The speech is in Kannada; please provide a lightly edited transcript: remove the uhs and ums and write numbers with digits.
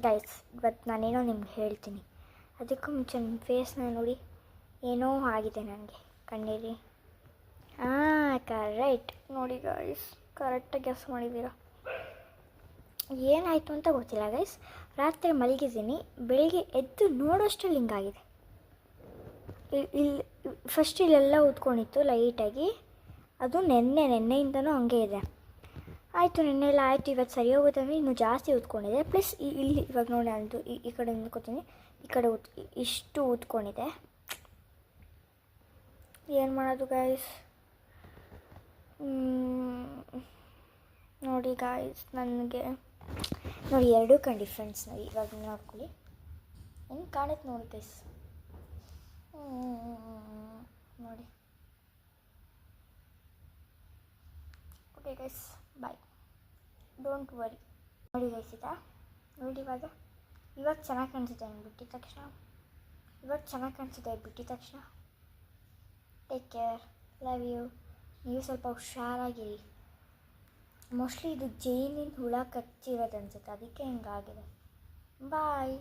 ಗೈಸ್, ಇವತ್ತು ನಾನೇನೋ ನಿಮ್ಗೆ ಹೇಳ್ತೀನಿ. ಅದಕ್ಕೂ ಮುಂಚೆ ನಿಮ್ಮ ಫೇಸ್ನ ನೋಡಿ, ಏನೋ ಆಗಿದೆ ನನಗೆ ಕಣ್ಣೀರಿ. ಕರೆಕ್ಟ್ ನೋಡಿ ಗೈಸ್, ಕರೆಕ್ಟಾಗಿ ಗೆಸ್ ಮಾಡಿದ್ದೀರಾ. ಏನಾಯಿತು ಅಂತ ಗೊತ್ತಿಲ್ಲ ಗೈಸ್. ರಾತ್ರಿ ಮಲಗಿದ್ದೀನಿ, ಬೆಳಿಗ್ಗೆ ಎದ್ದು ನೋಡೋಷ್ಟರಲ್ಲಿ ಹಿಂಗಾಗಿದೆ. ಇಲ್ಲಿ ಫಸ್ಟ್ ಇಲ್ಲೆಲ್ಲ ಊದ್ಕೊಂಡಿತ್ತು ಲೈಟಾಗಿ, ಅದು ನೆನ್ನೆಯಿಂದನೂ ಹಂಗೆ ಇದೆ. ಆಯಿತು, ನೆನ್ನೆ ಎಲ್ಲ ಆಯಿತು, ಇವತ್ತು ಸರಿ ಹೋಗುತ್ತೆ ಅಂದರೆ ಇನ್ನೂ ಜಾಸ್ತಿ ಊದ್ಕೊಂಡಿದೆ. ಪ್ಲಸ್ ಇಲ್ಲಿ ಇವಾಗ ನೋಡಿ ಅಂದು ಈ ಕಡೆ ನಿಂತ್ಕೋತೀನಿ, ಈ ಕಡೆ ಇಷ್ಟು ಊದ್ಕೊಂಡಿದೆ. ಏನು ಮಾಡೋದು ಗೈಸ್? ನೋಡಿ ಗಾಯ್ಸ್, ನನಗೆ ನೋಡಿ ಎರಡೂ ಕಣ್ ಡಿಫ್ರೆನ್ಸ್ ನೋಡಿ. ಇವಾಗ ನೋಡ್ಕೊಳ್ಳಿ, ಹೆಂಗೆ ಕಾಣುತ್ತೆ ನೋಡಿ ಗೈಸ್. ನೋಡಿ. Okay guys, bye, don't worry. ನೋಡಿ ಗೈಸ್, ಇದಾ ನೋಡಿ. ಇವಾಗ ಚೆನ್ನಾಗಿ ಕಾಣಿಸುತ್ತೆ ಬಿಟ್ಟಿದ ತಕ್ಷಣ. Take care, love you. ನೀವು ಸ್ವಲ್ಪ ಹುಷಾರಾಗಿರಿ. ಮೋಸ್ಟ್ಲಿ ಇದು ಜೇನಿನ ಹುಳ ಕಚ್ಚಿರೋದು ಅನ್ಸುತ್ತೆ, ಅದಕ್ಕೆ ಹಿಂಗಾಗಿದೆ. ಬಾಯ್.